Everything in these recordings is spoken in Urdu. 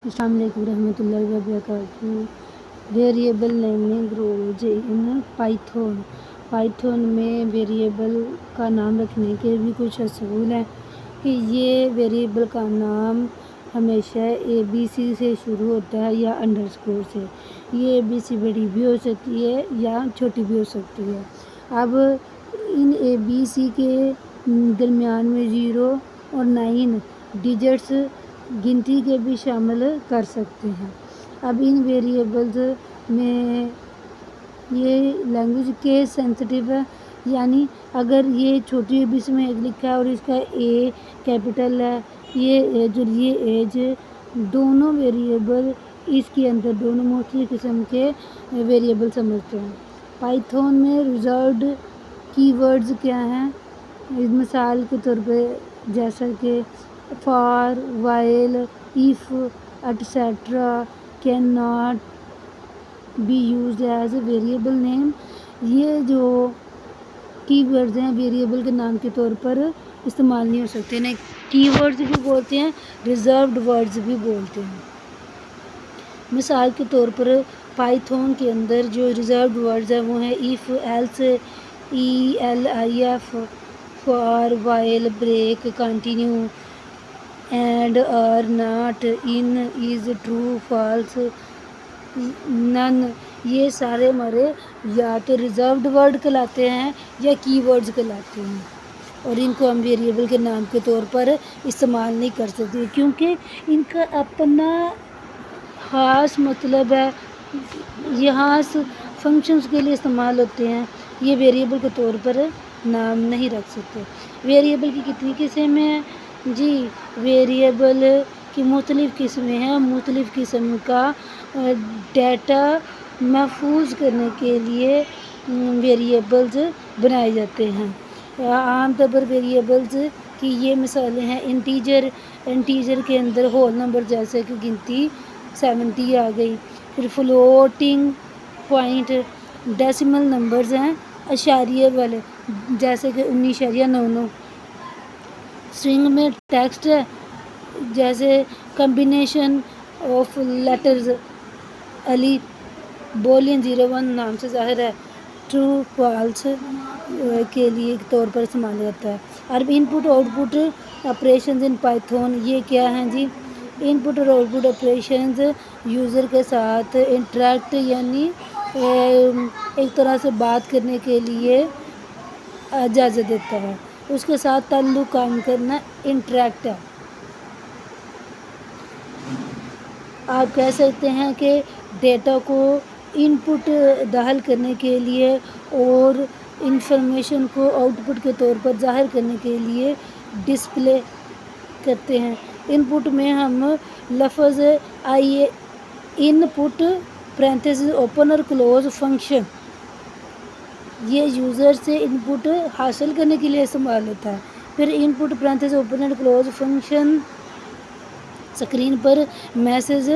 السلام علیکم ورحمۃ اللہ وبرکاتہ۔ ویریبل نیمنگ رولز ان پائتھون میں ویریبل کا نام رکھنے کے بھی کچھ اصول ہیں کہ یہ ویریبل کا نام ہمیشہ ABC سے شروع ہوتا ہے یا انڈرسکور سے۔ یہ ABC بڑی بھی ہو سکتی ہے یا چھوٹی بھی ہو سکتی ہے۔ اب ان ABC کے درمیان میں 0 اور 9 ڈیجٹس گنتی کے بھی شامل کر سکتے ہیں۔ اب ان ویریبلز میں یہ لینگویج کیس سینسٹیو ہے، یعنی اگر یہ چھوٹی ABC میں ایج لکھا ہے اور اس کا A کیپٹل ہے، یہ ایج دونوں ویریبل اس کے اندر دونوں مختلف قسم کے ویریبل سمجھتے ہیں۔ پائتھون میں ریزروڈ کی ورڈز کیا ہیں؟ مثال کے طور پہ جیسا کہ for, while, if، etcetera can not be used as a variable name. یہ جو کی ورڈز ہیں ویریبل کے نام کے طور پر استعمال نہیں ہو سکتے، انہیں کی ورڈز بھی بولتے ہیں، ریزروڈ ورڈز بھی بولتے ہیں۔ مثال کے طور پر پائتھون کے اندر جو ریزروڈ ورڈز ہیں وہ ہیں if، else، elif، for، while، break، continue، and، are، not، in، is، true، false، none۔ یہ سارے ہمارے یا تو ریزروڈ ورڈ کہلاتے ہیں یا کی ورڈز کہلاتے ہیں، اور ان کو ہم ویریبل کے نام کے طور پر استعمال نہیں کر سکتے کیونکہ ان کا اپنا خاص مطلب ہے، یہ خاص فنکشنز کے لیے استعمال ہوتے ہیں، یہ ویریبل کے طور پر نام نہیں رکھ سکتے۔ ویریبل کی کتنی قسمیں ہیں؟ جی، ویریبل کی مختلف قسمیں ہیں۔ مختلف قسم کا ڈیٹا محفوظ کرنے کے لیے ویریبلز بنائے جاتے ہیں۔ عام طور پر ویریبلز کی یہ مثالیں ہیں انٹیجر کے اندر ہول نمبر جیسے کہ گنتی 70 آ گئی، پھر فلوٹنگ پوائنٹ ڈیسیمل نمبرز ہیں اشاریے والے جیسے کہ 19.99۔ اسٹرنگ میں ٹیکسٹ ہے جیسے combination of letters Ali Boolean 01 نام سے ظاہر ہے، ٹرو فالس کے لیے طور پر استعمال ہوتا ہے۔ اب ان put out put operations in پائتھون یہ کیا ہیں جی؟ ان پٹ اور آؤٹ پٹ آپریشنز یوزر کے ساتھ انٹریکٹ یعنی ایک طرح سے بات کرنے کے لیے اجازت دیتا ہے، اس کے ساتھ تعلق قائم کرنا انٹریکٹ ہے۔ آپ کہہ سکتے ہیں کہ ڈیٹا کو ان پٹ داخل کرنے کے لیے اور انفارمیشن کو آؤٹ پٹ کے طور پر ظاہر کرنے کے لیے ڈسپلے کرتے ہیں۔ ان پٹ میں ہم لفظ ان پٹ پرنتھیسز اوپن اور کلوز فنکشن، یہ یوزر سے ان پٹ حاصل کرنے کے لیے استعمال ہوتا ہے۔ پھر input parentheses open and close function screen پر میسج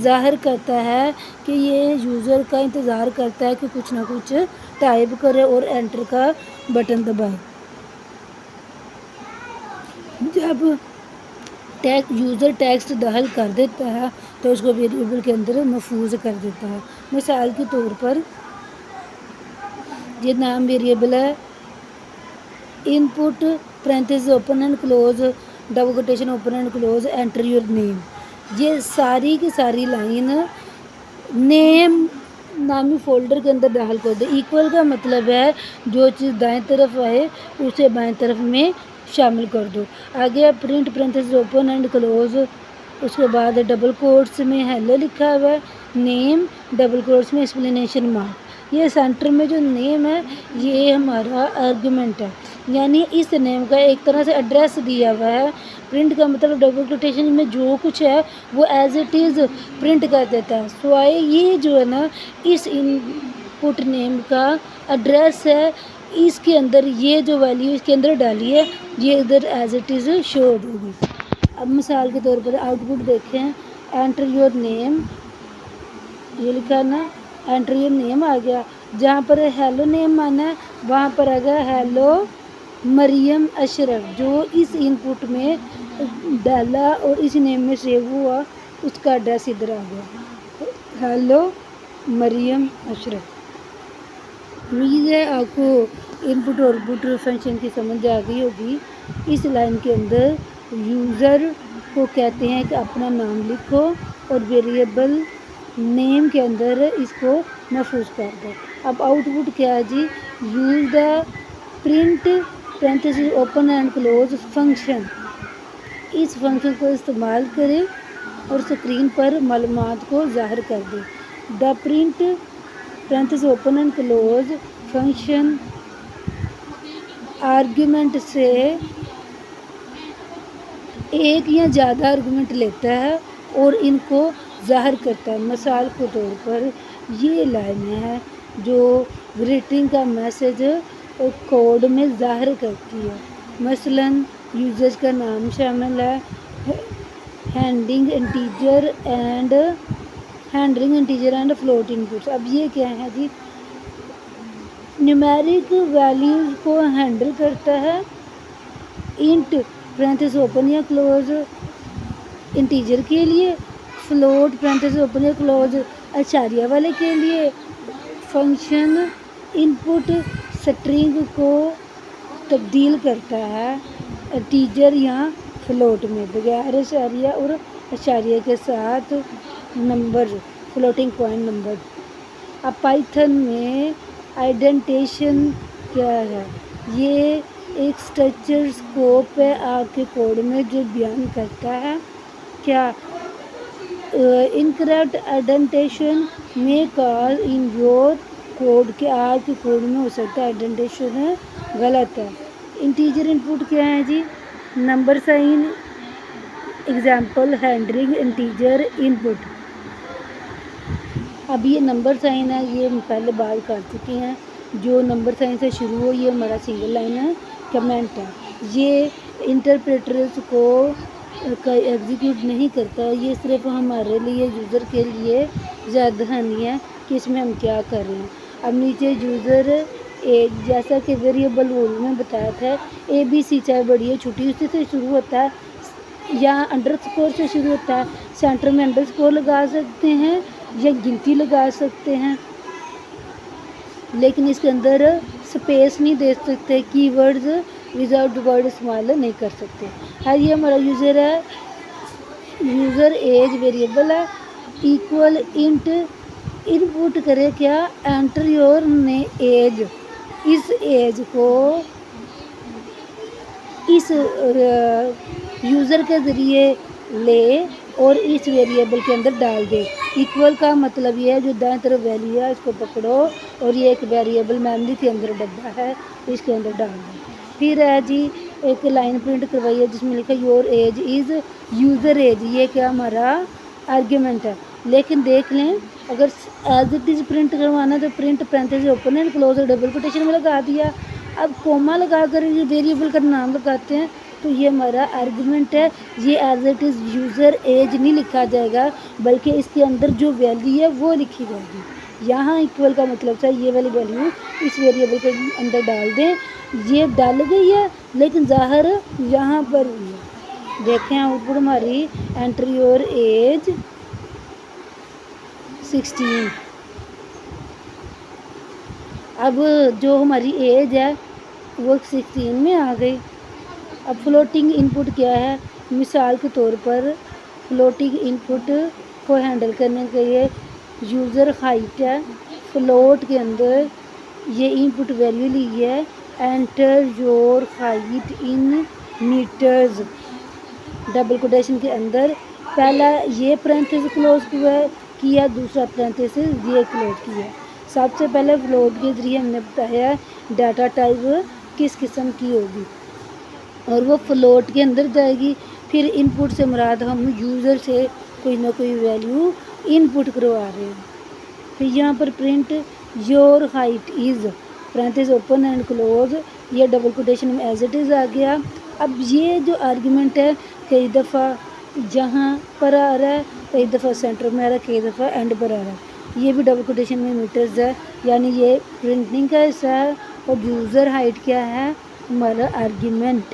ظاہر کرتا ہے کہ یہ یوزر کا انتظار کرتا ہے کہ کچھ نہ کچھ ٹائپ کرے اور انٹر کا بٹن دبائے۔ جب یوزر ٹیکسٹ داخل کر دیتا ہے تو اس کو ویریبل کے اندر محفوظ کر دیتا ہے۔ مثال کے طور پر یہ نام ویریبل ہے input parentheses open and close double quotation open and close enter your name. یہ ساری کی ساری لائن نیم نامی فولڈر کے اندر داخل کر دے۔ ایکول کا مطلب ہے جو چیز دائیں طرف آئے اسے بائیں طرف میں شامل کر دو۔ آگے پرنٹ پرنتھیسز اوپن اینڈ کلوز، اس کے بعد ڈبل کوٹس میں ہیلو لکھا ہوا ہے، نیم ڈبل کوٹس میں ایکسپلینیشن مارک۔ یہ سینٹر میں جو نیم ہے یہ ہمارا آرگومنٹ ہے، یعنی اس نیم کا ایک طرح سے ایڈریس دیا ہوا ہے۔ پرنٹ کا مطلب ڈبل کوٹیشن میں جو کچھ ہے وہ ایز اٹ از پرنٹ کر دیتا ہے، سوائے یہ جو ہے نا اس ان پٹ نیم کا ایڈریس ہے، اس کے اندر یہ جو ویلیو اس کے اندر ڈالی ہے یہ ادھر ایز اٹ از شو ہو جائے گی۔ اب مثال کے طور پر آؤٹ پٹ دیکھیں، انٹر یور نیم، یہ لکھا ہے نا انٹر یور نیم آ گیا، جہاں پر ہیلو نیم آنا ہے وہاں پر آ گیا ہیلو مریم اشرف، جو اس ان پٹ میں ڈالا اور اس نیم میں سیو ہوا اس کا ایڈریس ادھر آ گیا. ہیلو مریم اشرف. امید ہے آپ کو ان پٹ اور آؤٹ پٹ فنکشن کی سمجھ آ گئی ہوگی. اس لائن کے اندر یوزر کو کہتے ہیں کہ اپنا نام لکھو اور ویریبل نیم کے اندر اس کو محفوظ کر دو. اب آؤٹ پٹ کیا ہے جی؟ Use the print parentheses open and close function. اس فنکشن کو استعمال کریں اور اسکرین پر معلومات کو ظاہر کر دیں. The print parentheses open and close function argument سے ایک یا زیادہ آرگومنٹ لیتا ہے اور ان کو ظاہر کرتا ہے. مثال کے طور پر یہ لائن ہے جو گریٹنگ کا میسج کوڈ میں ظاہر کرتی ہے. مثلاً یوزر کا نام شامل ہے، ہینڈلنگ انٹیجر اینڈ فلوٹ ان پٹس. اب یہ کیا ہے جی؟ نیومیرک ویلیوز کو ہینڈل کرتا ہے. انٹ پرینتھیسز اوپن یا کلوز انٹیجر کے لیے، فلوٹ پرینتھیسز اوپن یا کلوز اعشاریہ والے کے لیے. فنکشن ان پٹ سٹرنگ کو تبدیل کرتا ہے انٹیجر یا فلوٹ میں بغیر اعشاریہ اور اعشاریہ کے ساتھ نمبر، فلوٹنگ پوائنٹ نمبر. اب پائتھن میں آئیڈینٹیشن کیا ہے؟ یہ ایک اسٹرکچر اسکوپ ہے آپ کے کوڈ میں جو بیان کرتا ہے کیا انکریکٹ آئیڈینٹیشن میں کاز ان یور کوڈ کہ آپ کے کوڈ میں ہو سکتا ہے آئیڈینٹیشن ہے غلط ہے. انٹیجر ان پٹ کیا ہے جی؟ Number sign. Example handling integer input. اب یہ نمبر سائن ہے، یہ ہم پہلے بات کر چکے ہیں. جو نمبر سائن سے شروع ہو یہ ہمارا سنگل لائن ہے، کمنٹ ہے. یہ انٹرپریٹرز کو ایگزیکیوٹ نہیں کرتا، یہ صرف ہمارے لیے یوزر کے لیے زیادہ دہانی ہے کہ اس میں ہم کیا کر رہے ہیں. اب نیچے یوزر ایج جیسا کہ ویریبل رول میں بتایا تھا، اے بی سی چاہے بڑی ہے چھوٹی اسی سے شروع ہوتا ہے یا انڈر اسکور سے شروع ہوتا ہے. سینٹر میں انڈر اسکور لگا سکتے ہیں یا گنتی لگا سکتے ہیں، لیکن اس کے اندر سپیس نہیں دے سکتے. کی ورڈز وداؤٹ ورڈ استعمال نہیں کر سکتے. یہ ہمارا یوزر ہے. یوزر ایج ویریبل ہے ایکول انٹ. ان پٹ کرے کیا؟ Enter your age. اس ایج کو اس یوزر کے ذریعے لے اور اس ویریبل کے اندر ڈال دے. ایکول کا مطلب یہ ہے جو دائیں طرف ویلیو ہے اس کو پکڑو اور یہ ایک ویریبل میموری کے اندر ڈبا ہے اس کے اندر ڈال دو. پھر ہے جی ایک لائن پرنٹ کروائی ہے جس میں لکھا your age is user age. یہ کیا ہمارا آرگیومنٹ ہے. لیکن دیکھ لیں اگر ایز اٹ از پرنٹ کروانا تو print parentheses open and close اور ڈبل کوٹیشن میں لگا دیا. اب کوما لگا کر یہ ویریبل کا نام لگاتے ہیں تو یہ ہمارا آرگیومنٹ ہے. یہ as it is user age نہیں لکھا جائے گا بلکہ اس کے اندر جو ویلیو ہے وہ لکھی جائے گی. یہاں ایکول کا مطلب تھا یہ والی ویلیو اس ویریبل کے اندر ڈال دیں. یہ ڈال گئی ہے لیکن ظاہر یہاں پر ہوئی ہے. دیکھیں آؤٹ پٹ ہماری انٹر یور ایج 16. اب جو ہماری ایج ہے وہ 16 میں آ گئی. اب فلوٹنگ ان پٹ کیا ہے؟ مثال کے طور پر فلوٹنگ ان پٹ کو ہینڈل کرنے کے لیے یوزر ہائٹ ہے. فلوٹ کے اندر یہ ان پٹ ویلیو لی ہے enter your height in meters double quotation کے اندر. پہلا یہ پرینتھیسز کلوز کیا، دوسرا پرینتھیسز یہ کلوز کیا. سب سے پہلے فلوٹ کے ذریعے ہم نے بتایا ڈیٹا ٹائپ کس قسم کی ہوگی اور وہ فلوٹ کے اندر جائے گی. پھر ان پٹ سے مراد ہم یوزر سے کوئی نہ کوئی ویلیو ان پٹ کروا رہے ہیں. پھر یہاں پر print your height is parentheses open and close, یہ ڈبل کوٹیشن میں ایز اٹ از آ گیا. اب یہ جو آرگیومنٹ ہے کئی دفعہ جہاں پر آ رہا ہے، کئی دفعہ سینٹر میں آ رہا ہے، کئی دفعہ اینڈ پر آ رہا ہے. یہ بھی ڈبل کوٹیشن میں میٹرز ہے یعنی یہ پرنٹنگ کا حصہ ہے. اور یوزر ہائٹ کیا ہے؟ ہمارا آرگیومنٹ.